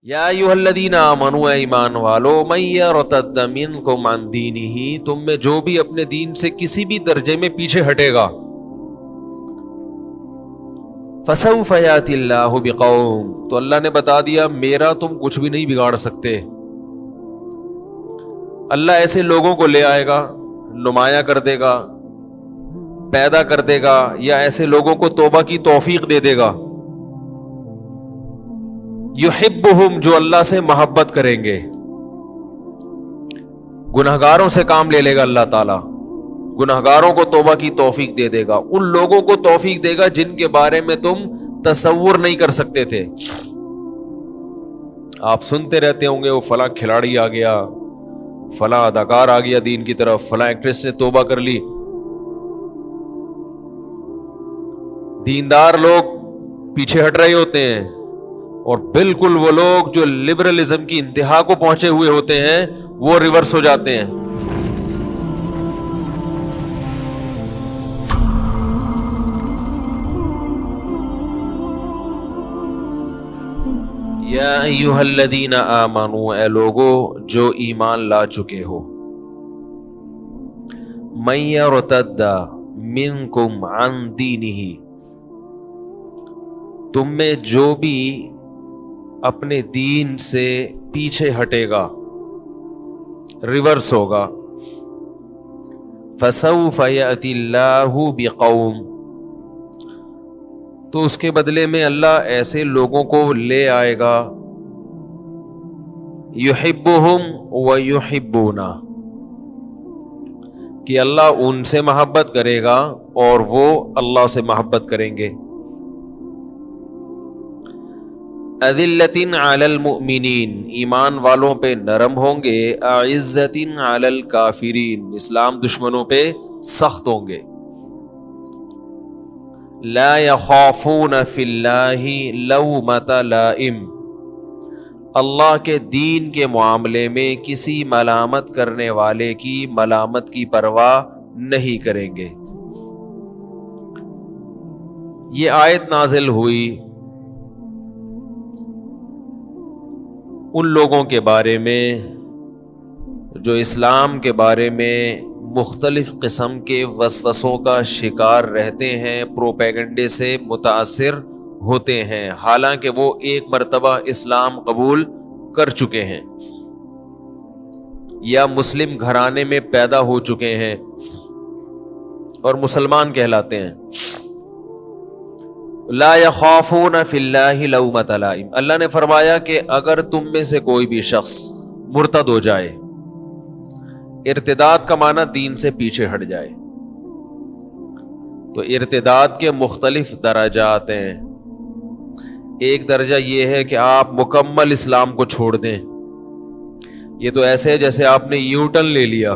یا ایھا الذین آمنوا، اے ایمان والو، من یرتد منکم عن دینہ، تم میں جو بھی اپنے دین سے کسی بھی درجے میں پیچھے ہٹے گا، فسوف یاتی اللہ بقوم، تو اللہ نے بتا دیا میرا تم کچھ بھی نہیں بگاڑ سکتے۔ اللہ ایسے لوگوں کو لے آئے گا، نمایاں کر دے گا، پیدا کر دے گا، یا ایسے لوگوں کو توبہ کی توفیق دے دے گا، یحبہم، جو اللہ سے محبت کریں گے۔ گنہگاروں سے کام لے لے گا اللہ تعالیٰ، گنہگاروں کو توبہ کی توفیق دے دے گا، ان لوگوں کو توفیق دے گا جن کے بارے میں تم تصور نہیں کر سکتے تھے۔ آپ سنتے رہتے ہوں گے وہ فلاں کھلاڑی آ گیا، فلاں اداکار آ گیا دین کی طرف، فلاں ایکٹریس نے توبہ کر لی۔ دیندار لوگ پیچھے ہٹ رہے ہوتے ہیں، اور بالکل وہ لوگ جو لبرلزم کی انتہا کو پہنچے ہوئے ہوتے ہیں وہ ریورس ہو جاتے ہیں۔ یا ایھا الذین آمنوا، اے لوگو جو ایمان لا چکے ہو، من یرتد منکم عن دینہ، تم میں جو بھی اپنے دین سے پیچھے ہٹے گا، ریورس ہوگا، فسوف یأتی اللہ بقوم، تو اس کے بدلے میں اللہ ایسے لوگوں کو لے آئے گا، یحبہم ویحبونہ، کہ اللہ ان سے محبت کرے گا اور وہ اللہ سے محبت کریں گے۔ اذلۃ علی المؤمنین، ایمان والوں پہ نرم ہوں گے، اعزۃ علی الکافرین، اسلام دشمنوں پہ سخت ہوں گے۔ لا یخافون فی اللہ لومۃ لائم، اللہ کے دین کے معاملے میں کسی ملامت کرنے والے کی ملامت کی پرواہ نہیں کریں گے۔ یہ آیت نازل ہوئی ان لوگوں کے بارے میں جو اسلام کے بارے میں مختلف قسم کے وسوسوں کا شکار رہتے ہیں، پروپیگنڈے سے متاثر ہوتے ہیں، حالانکہ وہ ایک مرتبہ اسلام قبول کر چکے ہیں یا مسلم گھرانے میں پیدا ہو چکے ہیں اور مسلمان کہلاتے ہیں۔ لا یخافون فی اللہ لومۃ لائم، اللہ نے فرمایا کہ اگر تم میں سے کوئی بھی شخص مرتد ہو جائے، ارتداد کا معنی دین سے پیچھے ہٹ جائے، تو ارتداد کے مختلف درجات ہیں۔ ایک درجہ یہ ہے کہ آپ مکمل اسلام کو چھوڑ دیں، یہ تو ایسے ہے جیسے آپ نے یو ٹرن لے لیا،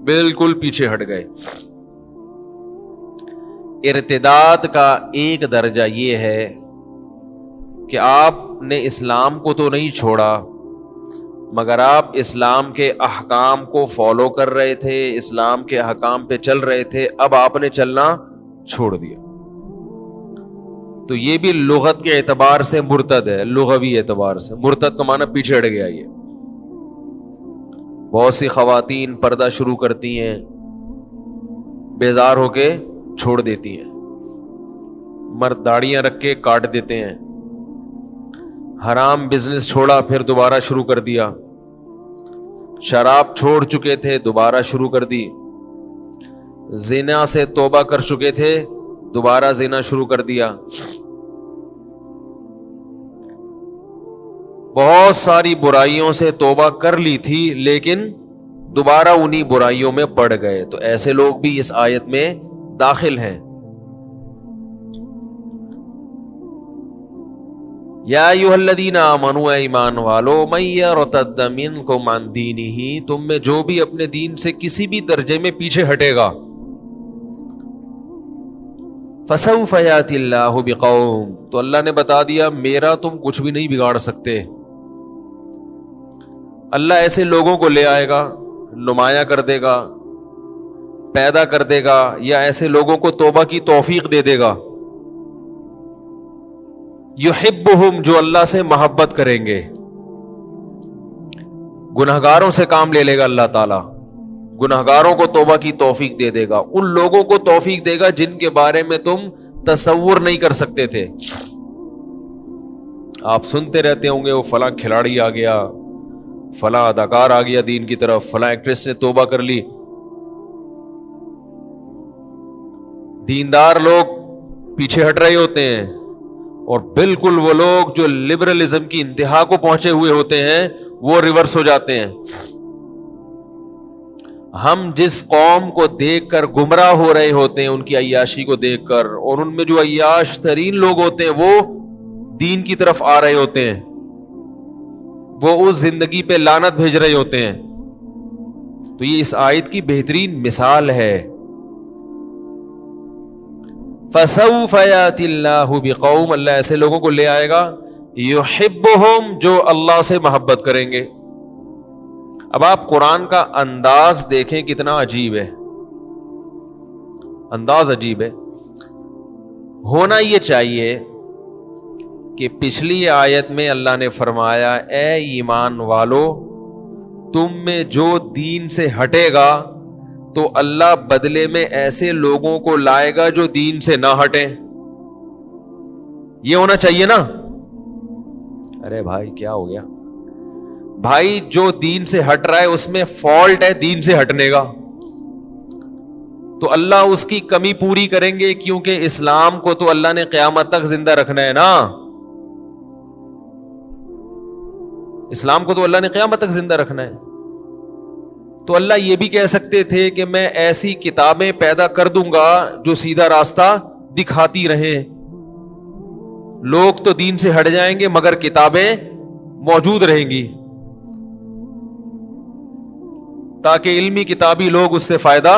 بالکل پیچھے ہٹ گئے۔ ارتداد کا ایک درجہ یہ ہے کہ آپ نے اسلام کو تو نہیں چھوڑا، مگر آپ اسلام کے احکام کو فالو کر رہے تھے، اسلام کے احکام پہ چل رہے تھے، اب آپ نے چلنا چھوڑ دیا، تو یہ بھی لغت کے اعتبار سے مرتد ہے، لغوی اعتبار سے مرتد کا معنی پیچھے ہٹ گیا۔ یہ بہت سی خواتین پردہ شروع کرتی ہیں، بیزار ہو کے چھوڑ دیتی ہیں، مرد داڑیاں رکھ کے کاٹ دیتے ہیں، حرام بزنس چھوڑا پھر دوبارہ شروع کر دیا، شراب چھوڑ چکے تھے دوبارہ شروع کر دی، زنا سے توبہ کر چکے تھے دوبارہ زنا شروع کر دیا۔ بہت ساری برائیوں سے توبہ کر لی تھی لیکن دوبارہ انہی برائیوں میں پڑ گئے، تو ایسے لوگ بھی اس آیت میں داخل ہیں۔ یا ایھا الذین آمنوا، ایمان والو، من یرتد منکم عن دینہ، تم میں جو بھی اپنے دین سے کسی بھی درجے میں پیچھے ہٹے گا، فسوف یاتی اللہ بقوم، تو اللہ نے بتا دیا میرا تم کچھ بھی نہیں بگاڑ سکتے۔ اللہ ایسے لوگوں کو لے آئے گا، نمایاں کر دے گا، پیدا کر دے گا، یا ایسے لوگوں کو توبہ کی توفیق دے دے گا، یحبہم، جو اللہ سے محبت کریں گے۔ گنہگاروں سے کام لے لے گا اللہ تعالیٰ, گنہگاروں کو توبہ کی توفیق دے دے گا, ان لوگوں کو توفیق دے گا جن کے بارے میں تم تصور نہیں کر سکتے تھے. آپ سنتے رہتے ہوں گے وہ فلاں کھلاڑی آ گیا, فلاں اداکار آ گیا دین کی طرف, فلاں ایکٹریس نے توبہ کر لی. دیندار لوگ پیچھے ہٹ رہے ہوتے ہیں, اور بالکل وہ لوگ جو لبرلزم کی انتہا کو پہنچے ہوئے ہوتے ہیں وہ ریورس ہو جاتے ہیں. ہم جس قوم کو دیکھ کر گمراہ ہو رہے ہوتے ہیں, ان کی عیاشی کو دیکھ کر, اور ان میں جو عیاش ترین لوگ ہوتے ہیں وہ دین کی طرف آ رہے ہوتے ہیں, وہ اس زندگی پہ لعنت بھیج رہے ہوتے ہیں. تو یہ اس آیت کی بہترین مثال ہے. فَسَوْفَ يَأْتِ اللَّهُ بِقَوْمٍ, اللہ ایسے لوگوں کو لے آئے گا, يُحِبُّهُمْ, جو اللہ سے محبت کریں گے. اب آپ قرآن کا انداز دیکھیں کتنا عجیب ہے, انداز عجیب ہے. ہونا یہ چاہیے کہ پچھلی آیت میں اللہ نے فرمایا اے ایمان والو, تم میں جو دین سے ہٹے گا تو اللہ بدلے میں ایسے لوگوں کو لائے گا جو دین سے نہ ہٹیں. یہ ہونا چاہیے نا. ارے بھائی کیا ہو گیا بھائی, جو دین سے ہٹ رہا ہے اس میں فالٹ ہے دین سے ہٹنے کا, تو اللہ اس کی کمی پوری کریں گے, کیونکہ اسلام کو تو اللہ نے قیامت تک زندہ رکھنا ہے نا. اسلام کو تو اللہ نے قیامت تک زندہ رکھنا ہے. تو اللہ یہ بھی کہہ سکتے تھے کہ میں ایسی کتابیں پیدا کر دوں گا جو سیدھا راستہ دکھاتی رہیں, لوگ تو دین سے ہٹ جائیں گے مگر کتابیں موجود رہیں گی, تاکہ علمی کتابی لوگ اس سے فائدہ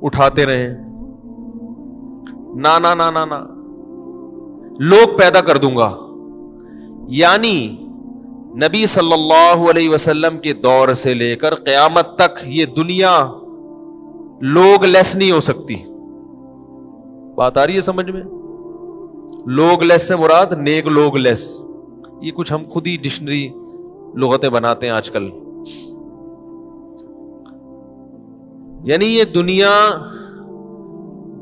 اٹھاتے رہیں. نا نا نا نا نا, لوگ پیدا کر دوں گا. یعنی نبی صلی اللہ علیہ وسلم کے دور سے لے کر قیامت تک یہ دنیا لوگ لیس نہیں ہو سکتی. بات آ رہی ہے سمجھ میں؟ لوگ لیس سے مراد نیک لوگ لیس. یہ کچھ ہم خود ہی ڈکشنری لغتیں بناتے ہیں آج کل. یعنی یہ دنیا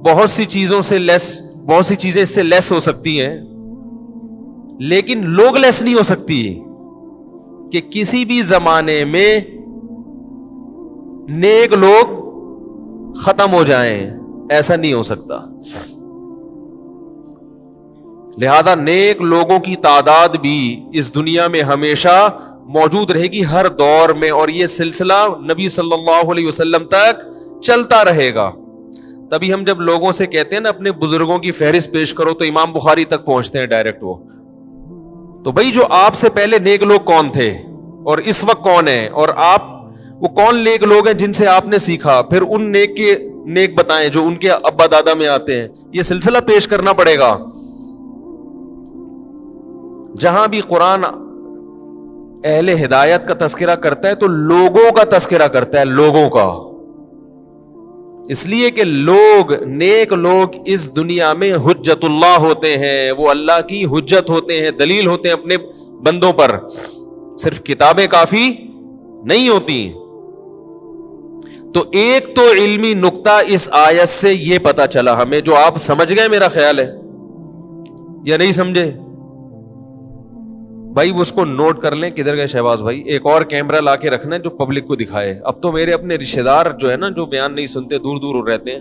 بہت سی چیزوں سے لیس, بہت سی چیزیں اس سے لیس ہو سکتی ہیں, لیکن لوگ لیس نہیں ہو سکتی. کہ کسی بھی زمانے میں نیک لوگ ختم ہو جائیں, ایسا نہیں ہو سکتا. لہذا نیک لوگوں کی تعداد بھی اس دنیا میں ہمیشہ موجود رہے گی ہر دور میں, اور یہ سلسلہ نبی صلی اللہ علیہ وسلم تک چلتا رہے گا. تبھی ہم جب لوگوں سے کہتے ہیں نا اپنے بزرگوں کی فہرست پیش کرو, تو امام بخاری تک پہنچتے ہیں ڈائریکٹ وہ. تو بھائی جو آپ سے پہلے نیک لوگ کون تھے اور اس وقت کون ہیں, اور آپ وہ کون نیک لوگ ہیں جن سے آپ نے سیکھا, پھر ان نیک کے نیک بتائیں جو ان کے ابا دادا میں آتے ہیں. یہ سلسلہ پیش کرنا پڑے گا. جہاں بھی قرآن اہل ہدایت کا تذکرہ کرتا ہے تو لوگوں کا تذکرہ کرتا ہے, لوگوں کا. اس لیے کہ لوگ, نیک لوگ اس دنیا میں حجت اللہ ہوتے ہیں, وہ اللہ کی حجت ہوتے ہیں, دلیل ہوتے ہیں اپنے بندوں پر. صرف کتابیں کافی نہیں ہوتی. تو ایک تو علمی نقطہ اس آیت سے یہ پتا چلا ہمیں, جو آپ سمجھ گئے میرا خیال ہے, یا نہیں سمجھے بھائی, اس کو نوٹ کر لیں. کدھر گئے شہباز بھائی؟ ایک اور کیمرہ لا کے رکھنا ہے جو پبلک کو دکھائے. اب تو میرے اپنے رشتہ دار جو ہے نا, جو بیان نہیں سنتے, دور دور رہتے ہیں,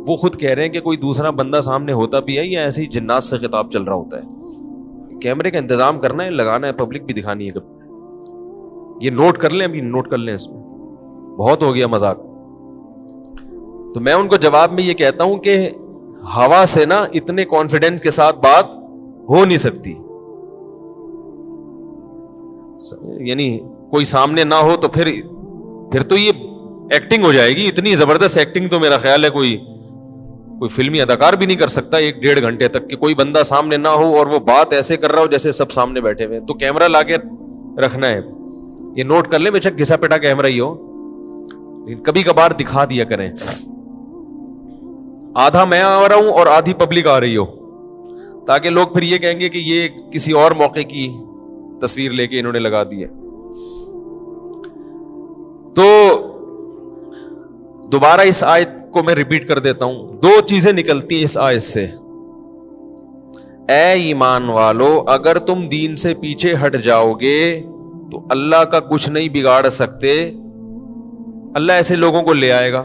وہ خود کہہ رہے ہیں کہ کوئی دوسرا بندہ سامنے ہوتا بھی ہے یا ایسے ہی جنات سے خطاب چل رہا ہوتا ہے. کیمرے کا انتظام کرنا ہے, لگانا ہے, پبلک بھی دکھانی ہے. یہ نوٹ کر لیں, ابھی نوٹ کر لیں, اس میں بہت ہو گیا مذاق. تو میں ان کو جواب میں یہ کہتا ہوں کہ ہوا سے نا اتنے کانفیڈنس کے ساتھ بات ہو نہیں سکتی. یعنی کوئی سامنے نہ ہو تو پھر تو یہ ایکٹنگ ہو جائے گی. اتنی زبردست ایکٹنگ تو میرا خیال ہے کوئی فلمی اداکار بھی نہیں کر سکتا 1-1.5 گھنٹے تک, کہ کوئی بندہ سامنے نہ ہو اور وہ بات ایسے کر رہا ہو جیسے سب سامنے بیٹھے ہوئے. تو کیمرہ لا کے رکھنا ہے. یہ نوٹ کر لیں, بے شک گھسا پیٹا کیمرہ ہی ہو, لیکن کبھی کبھار دکھا دیا کریں. آدھا میں آ رہا ہوں اور آدھی پبلک آ رہی ہو, تاکہ لوگ پھر یہ کہیں گے کہ یہ کسی اور موقع کی تصویر لے کے انہوں نے لگا دی ہے. تو دوبارہ اس آیت کو میں ریپیٹ کر دیتا ہوں. دو چیزیں نکلتی ہیں اس آیت سے. اے ایمان والو اگر تم دین سے پیچھے ہٹ جاؤ گے تو اللہ کا کچھ نہیں بگاڑ سکتے. اللہ ایسے لوگوں کو لے آئے گا,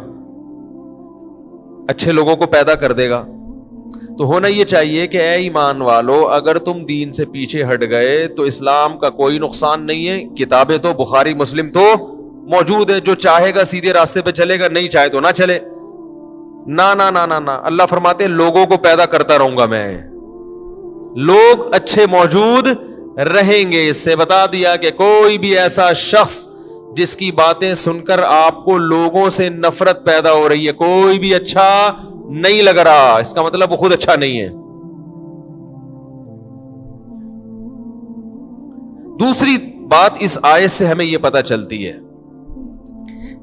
اچھے لوگوں کو پیدا کر دے گا. تو ہونا یہ چاہیے کہ اے ایمان والو اگر تم دین سے پیچھے ہٹ گئے تو اسلام کا کوئی نقصان نہیں ہے. کتابیں تو بخاری مسلم تو موجود ہے, جو چاہے گا سیدھے راستے پہ چلے گا, نہیں چاہے تو نہ چلے. نا نا نا نا نا, اللہ فرماتے ہیں لوگوں کو پیدا کرتا رہوں گا میں, لوگ اچھے موجود رہیں گے. اس سے بتا دیا کہ کوئی بھی ایسا شخص جس کی باتیں سن کر آپ کو لوگوں سے نفرت پیدا ہو رہی ہے, کوئی بھی اچھا نہیں لگ رہا, اس کا مطلب وہ خود اچھا نہیں ہے. دوسری بات اس آیت سے ہمیں یہ پتہ چلتی ہے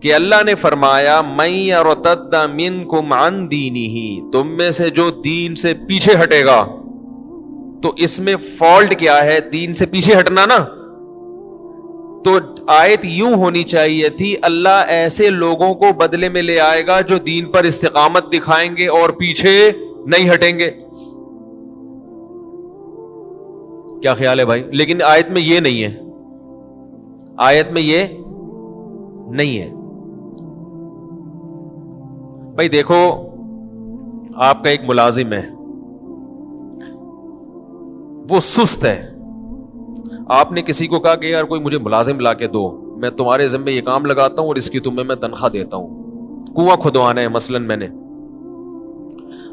کہ اللہ نے فرمایا من یرتد منکم عن دینہ, تم میں سے جو دین سے پیچھے ہٹے گا. تو اس میں فالٹ کیا ہے؟ دین سے پیچھے ہٹنا نا. تو آیت یوں ہونی چاہیے تھی اللہ ایسے لوگوں کو بدلے میں لے آئے گا جو دین پر استقامت دکھائیں گے اور پیچھے نہیں ہٹیں گے. کیا خیال ہے بھائی؟ لیکن آیت میں یہ نہیں ہے, آیت میں یہ نہیں ہے. بھائی دیکھو, آپ کا ایک ملازم ہے, وہ سست ہے. آپ نے کسی کو کہا کہ یار کوئی مجھے ملازم لا کے دو, میں تمہارے ذمے یہ کام لگاتا ہوں اور اس کی تمہیں میں تنخواہ دیتا ہوں. کنواں کھدوانا ہے مثلاً میں نے,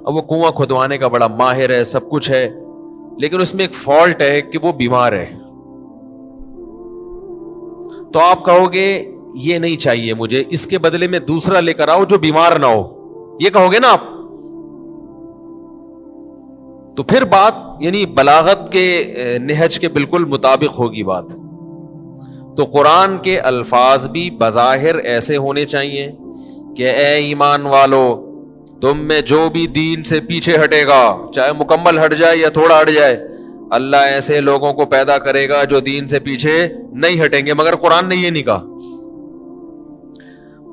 اب وہ کنواں کھدوانے کا بڑا ماہر ہے, سب کچھ ہے, لیکن اس میں ایک فالٹ ہے کہ وہ بیمار ہے. تو آپ کہو گے یہ نہیں چاہیے مجھے, اس کے بدلے میں دوسرا لے کر آؤ جو بیمار نہ ہو, یہ کہو گے نا آپ. تو پھر بات یعنی بلاغت کے نہج کے بالکل مطابق ہوگی بات. تو قرآن کے الفاظ بھی بظاہر ایسے ہونے چاہیے کہ اے ایمان والو تم میں جو بھی دین سے پیچھے ہٹے گا, چاہے مکمل ہٹ جائے یا تھوڑا ہٹ جائے, اللہ ایسے لوگوں کو پیدا کرے گا جو دین سے پیچھے نہیں ہٹیں گے. مگر قرآن نے یہ نہیں کہا.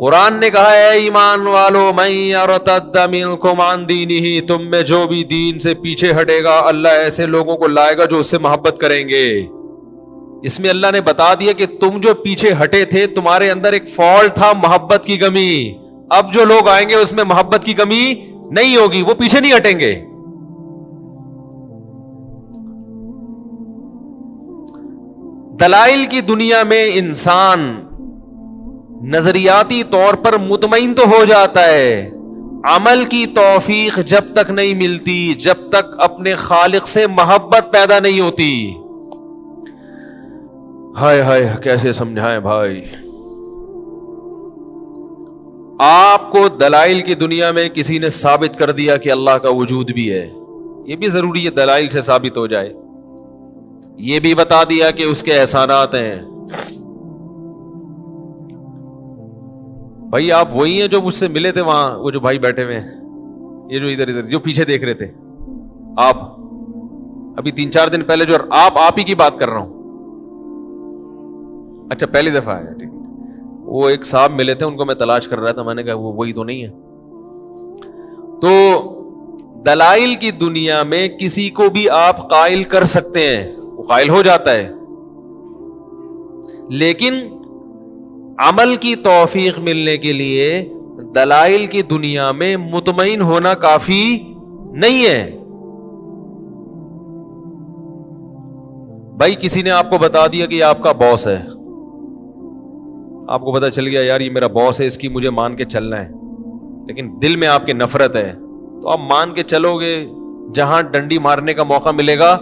قرآن نے کہا اے ایمان والو من یرتد منکم عن دینہ, تم میں جو بھی دین سے پیچھے ہٹے گا اللہ ایسے لوگوں کو لائے گا جو اس سے محبت کریں گے. اس میں اللہ نے بتا دیا کہ تم جو پیچھے ہٹے تھے تمہارے اندر ایک فالٹ تھا, محبت کی کمی. اب جو لوگ آئیں گے اس میں محبت کی کمی نہیں ہوگی, وہ پیچھے نہیں ہٹیں گے. دلائل کی دنیا میں انسان نظریاتی طور پر مطمئن تو ہو جاتا ہے, عمل کی توفیق جب تک نہیں ملتی, جب تک اپنے خالق سے محبت پیدا نہیں ہوتی. ہائے ہائے کیسے سمجھائیں بھائی. آپ کو دلائل کی دنیا میں کسی نے ثابت کر دیا کہ اللہ کا وجود بھی ہے, یہ بھی ضروری ہے دلائل سے ثابت ہو جائے. یہ بھی بتا دیا کہ اس کے احسانات ہیں. بھائی آپ وہی ہیں جو مجھ سے ملے تھے وہاں, وہ جو بھائی بیٹھے ہوئے ہیں, یہ جو ادھر ادھر جو پیچھے دیکھ رہے تھے آپ, ابھی 3-4 دن پہلے جو آپ ہی کی بات کر رہا ہوں. اچھا پہلی دفعہ آیا, ٹھیک. وہ ایک صاحب ملے تھے, ان کو میں تلاش کر رہا تھا, میں نے کہا وہ وہی تو نہیں ہے. تو دلائل کی دنیا میں کسی کو بھی آپ قائل کر سکتے ہیں, وہ قائل ہو جاتا ہے, لیکن عمل کی توفیق ملنے کے لیے دلائل کی دنیا میں مطمئن ہونا کافی نہیں ہے. بھائی کسی نے آپ کو بتا دیا کہ یہ آپ کا باس ہے, آپ کو پتا چل گیا یار یہ میرا باس ہے, اس کی مجھے مان کے چلنا ہے, لیکن دل میں آپ کی نفرت ہے, تو آپ مان کے چلو گے, جہاں ڈنڈی مارنے کا موقع ملے گا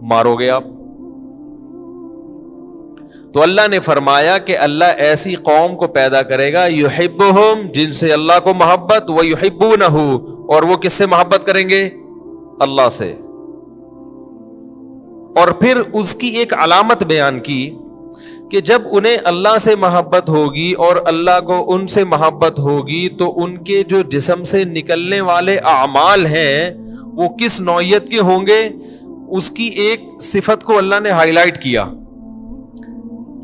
مارو گے آپ. تو اللہ نے فرمایا کہ اللہ ایسی قوم کو پیدا کرے گا یحبہم, جن سے اللہ کو محبت, ویحبونہ, اور وہ کس سے محبت کریں گے؟ اللہ سے. اور پھر اس کی ایک علامت بیان کی کہ جب انہیں اللہ سے محبت ہوگی اور اللہ کو ان سے محبت ہوگی تو ان کے جو جسم سے نکلنے والے اعمال ہیں وہ کس نوعیت کے ہوں گے. اس کی ایک صفت کو اللہ نے ہائی لائٹ کیا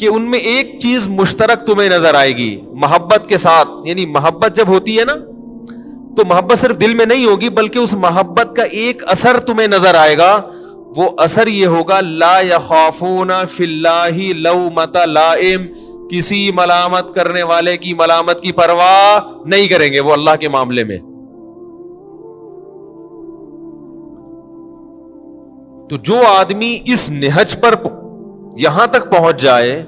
کہ ان میں ایک چیز مشترک تمہیں نظر آئے گی محبت کے ساتھ. یعنی محبت جب ہوتی ہے نا تو محبت صرف دل میں نہیں ہوگی بلکہ اس محبت کا ایک اثر تمہیں نظر آئے گا. وہ اثر یہ ہوگا لا یخافون فی اللہ لومۃ لائم, کسی ملامت کرنے والے کی ملامت کی پرواہ نہیں کریں گے وہ اللہ کے معاملے میں. تو جو آدمی اس نہج پر یہاں تک پہنچ جائے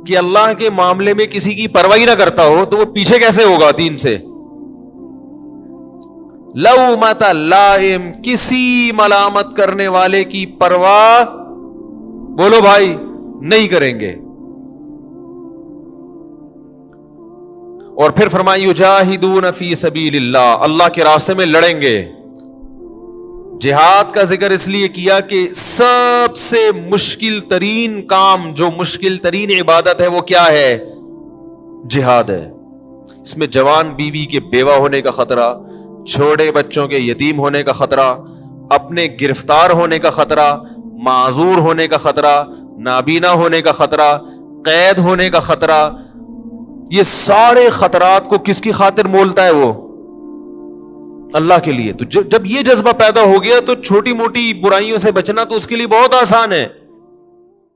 کہ اللہ کے معاملے میں کسی کی پرواہ نہ کرتا ہو تو وہ پیچھے کیسے ہوگا دین سے. لومۃ لائم, کسی ملامت کرنے والے کی پرواہ بولو بھائی نہیں کریں گے. اور پھر فرمایا یجاہدون فی سبیل اللہ, اللہ کے راستے میں لڑیں گے. جہاد کا ذکر اس لیے کیا کہ سب سے مشکل ترین کام, جو مشکل ترین عبادت ہے وہ کیا ہے؟ جہاد ہے. اس میں جوان بیوی کے بیوہ ہونے کا خطرہ, چھوٹے بچوں کے یتیم ہونے کا خطرہ, اپنے گرفتار ہونے کا خطرہ, معذور ہونے کا خطرہ, نابینا ہونے کا خطرہ, قید ہونے کا خطرہ. یہ سارے خطرات کو کس کی خاطر مولتا ہے وہ؟ اللہ کے لیے. تو جب یہ جذبہ پیدا ہو گیا تو چھوٹی موٹی برائیوں سے بچنا تو اس کے لیے بہت آسان ہے.